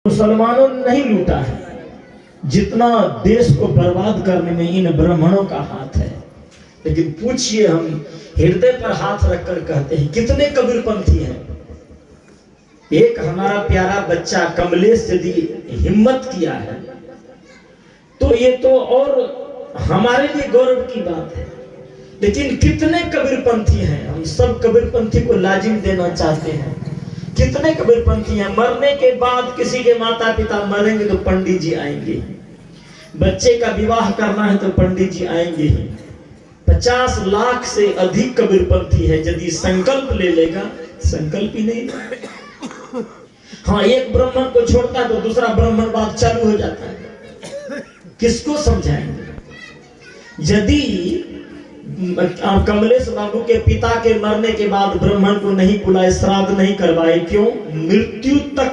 मुसलमानों ने नहीं लूटा है जितना देश को बर्बाद करने में इन ब्राह्मणों का हाथ है। लेकिन पूछिए, हम हृदय पर हाथ रखकर कहते हैं कितने कबीरपंथी हैं। एक हमारा प्यारा बच्चा कमलेश यदि हिम्मत किया है तो ये तो और हमारे लिए गौरव की बात है। लेकिन कितने कबीरपंथी हैं, हम सब कबीरपंथी को लाजिम देना चाहते हैं। कितने कबीरपंथी हैं, मरने के बाद किसी के माता पिता मरेंगे तो पंडित जी आएंगे, बच्चे का विवाह करना है तो पंडित जी आएंगे। 50 लाख से अधिक कबीरपंथी है, यदि संकल्प ले लेगा, संकल्प ही नहीं। हाँ, एक ब्राह्मण को छोड़ता है तो दूसरा ब्राह्मणवाद चालू हो जाता है। किसको समझाएंगे? यदि कमलेश बाबू के पिता के मरने के बाद ब्राह्मण को नहीं बुलाए, श्राद्ध नहीं करवाए, क्यों? मृत्यु तक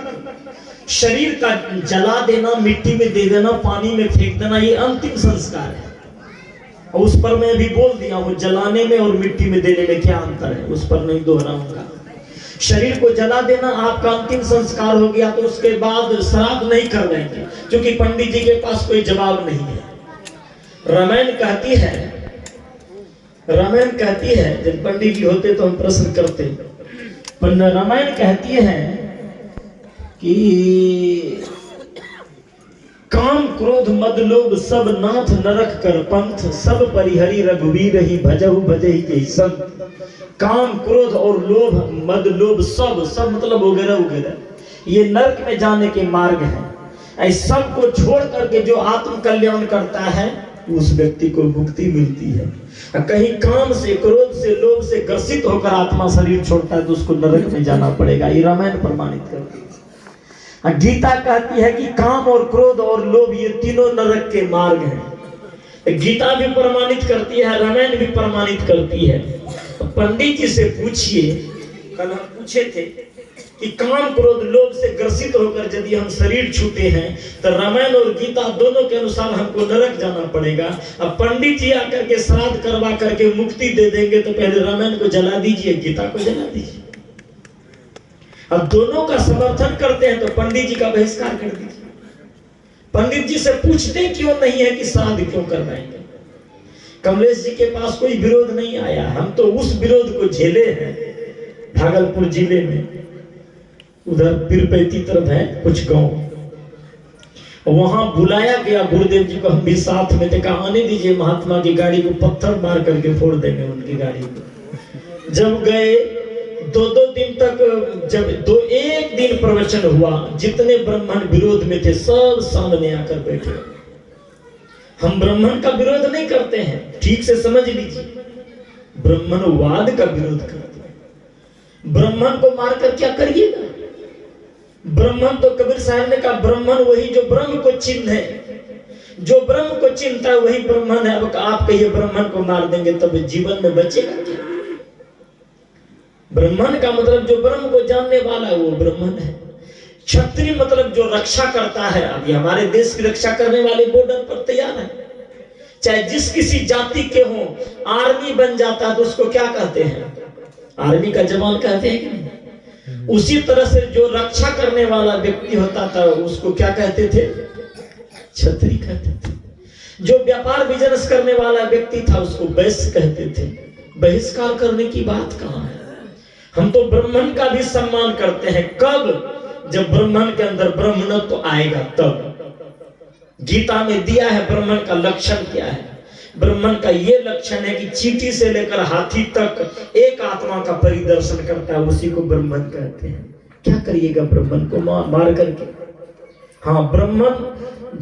शरीर का जला देना, मिट्टी में दे देना, पानी में फेंक देना, ये अंतिम संस्कार है। और उस पर मैं भी बोल दिया हूं, जलाने में और मिट्टी में देने में क्या अंतर है, उस पर नहीं दोहराऊंगा। शरीर को जला देना आपका अंतिम संस्कार हो गया, तो उसके बाद श्राद्ध नहीं कर देंगे, क्योंकि पंडित जी के पास कोई जवाब नहीं है। रामायण कहती है, जब पंडित जी होते तो हम प्रश्न करते, पर रामायण कहती है कि काम क्रोध मद लोभ सब नाथ नरक कर पंथ, सब परिहरि रघुवीर ही भजहु भजहि जहि संत। काम क्रोध और लोभ मद लोभ सब मतलब वगैरह वगैरह, ये नरक में जाने के मार्ग है। ऐसे सब को छोड़ करके जो आत्म कल्याण करता है उस व्यक्ति को मुक्ति मिलती है। कहीं काम से, क्रोध से, लोभ से ग्रसित होकर आत्मा शरीर छोड़ता है तो उसको नरक में जाना पड़ेगा। ये रामायण प्रमाणित करती है। गीता कहती है कि काम और क्रोध और लोभ ये तीनों नरक के मार्ग हैं। गीता भी प्रमाणित करती है, रामायण भी प्रमाणित करती है। पंडित जी से पूछिए, कल हम पूछे थे कि काम क्रोध लोभ से ग्रसित होकर यदि हम शरीर छूटे हैं तो रामायण और गीता दोनों के अनुसार हमको नरक जाना पड़ेगा। अब पंडित जी आकर के श्राद्ध करवा करके मुक्ति दे देंगे तो पहले रामायण को जला दीजिए, गीता को जला दीजिए। अब दोनों का समर्थन करते हैं तो पंडित जी का बहिष्कार कर दीजिए। पंडित जी से पूछते क्यों नहीं है कि श्राद्ध क्यों करवाएंगे? कमलेश जी के पास कोई विरोध नहीं आया, हम तो उस विरोध को झेले हैं। भागलपुर जिले में उधर पीरपैती तरफ है कुछ गांव, वहां बुलाया गया गुरुदेव जी को, हम भी साथ में थे। कहा आने दीजिए, महात्मा की गाड़ी को पत्थर मार करके फोड़ देंगे उनकी गाड़ी को। जब गए 2 दिन तक, जब एक दिन प्रवचन हुआ, जितने ब्राह्मण विरोध में थे सब सामने आकर बैठे। हम ब्राह्मण का विरोध नहीं करते हैं, ठीक से समझ लीजिए, ब्राह्मणवाद का विरोध करते हैं। ब्राह्मण को मारकर क्या करिएगा? ब्राह्मण तो कबीर साहब ने कहा, ब्राह्मण वही जो ब्रह्म को चिन्ह है, जो ब्रह्म को चिन्हता है वही ब्राह्मण है। अब आप कहिए ब्राह्मण को मार देंगे तब जीवन में बचेगा क्या? ब्राह्मण का मतलब जो ब्रह्म को जानने वाला है वो ब्राह्मण है। क्षत्रिय मतलब जो रक्षा करता है। अभी हमारे देश की रक्षा करने वाले बॉर्डर पर तैयार है, चाहे जिस किसी जाति के हो। आर्मी बन जाता है तो उसको क्या कहते हैं? आर्मी का जवान कहते हैं कि नहीं? उसी तरह से जो रक्षा करने वाला व्यक्ति होता था उसको क्या कहते थे? क्षत्रिय कहते थे। जो व्यापार बिजनेस करने वाला व्यक्ति था उसको वैश्य कहते थे। बहिष्कार करने की बात कहाँ है? हम तो ब्राह्मण का भी सम्मान करते हैं। कब? जब ब्राह्मण के अंदर ब्राह्मणत्व तो आएगा तब। गीता में दिया है ब्राह्मण का लक्षण क्या है। ब्राह्मण का ये लक्षण है कि चींटी से लेकर हाथी तक एक आत्मा का परिदर्शन करता है, उसी को ब्राह्मण कहते हैं। क्या करिएगा ब्राह्मण को मार करके? हाँ, ब्राह्मण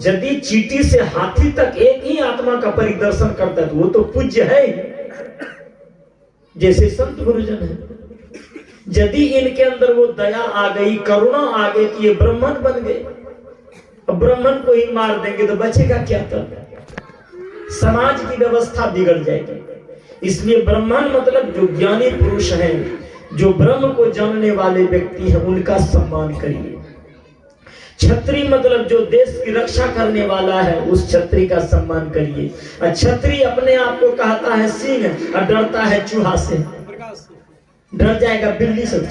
यदि चींटी से हाथी तक एक ही आत्मा का परिदर्शन करता है तो वो तो पूज्य है, जैसे संत गुरुजन है। यदि इनके अंदर वो दया आ गई, करुणा आ गई तो ये ब्राह्मण बन गए। अब ब्राह्मण को ही मार देंगे तो बचेगा क्या? तब समाज की व्यवस्था बिगड़ जाएगी। इसलिए ब्राह्मण मतलब जो ज्ञानी पुरुष हैं, जो ब्रह्म को जानने वाले व्यक्ति हैं, उनका सम्मान करिए। क्षत्रिय मतलब जो देश की रक्षा करने वाला है, उस क्षत्रिय का सम्मान करिए। क्षत्रिय अपने आप को कहता है सिंह और डरता है चूहा से। डर जाएगा बिल्ली से।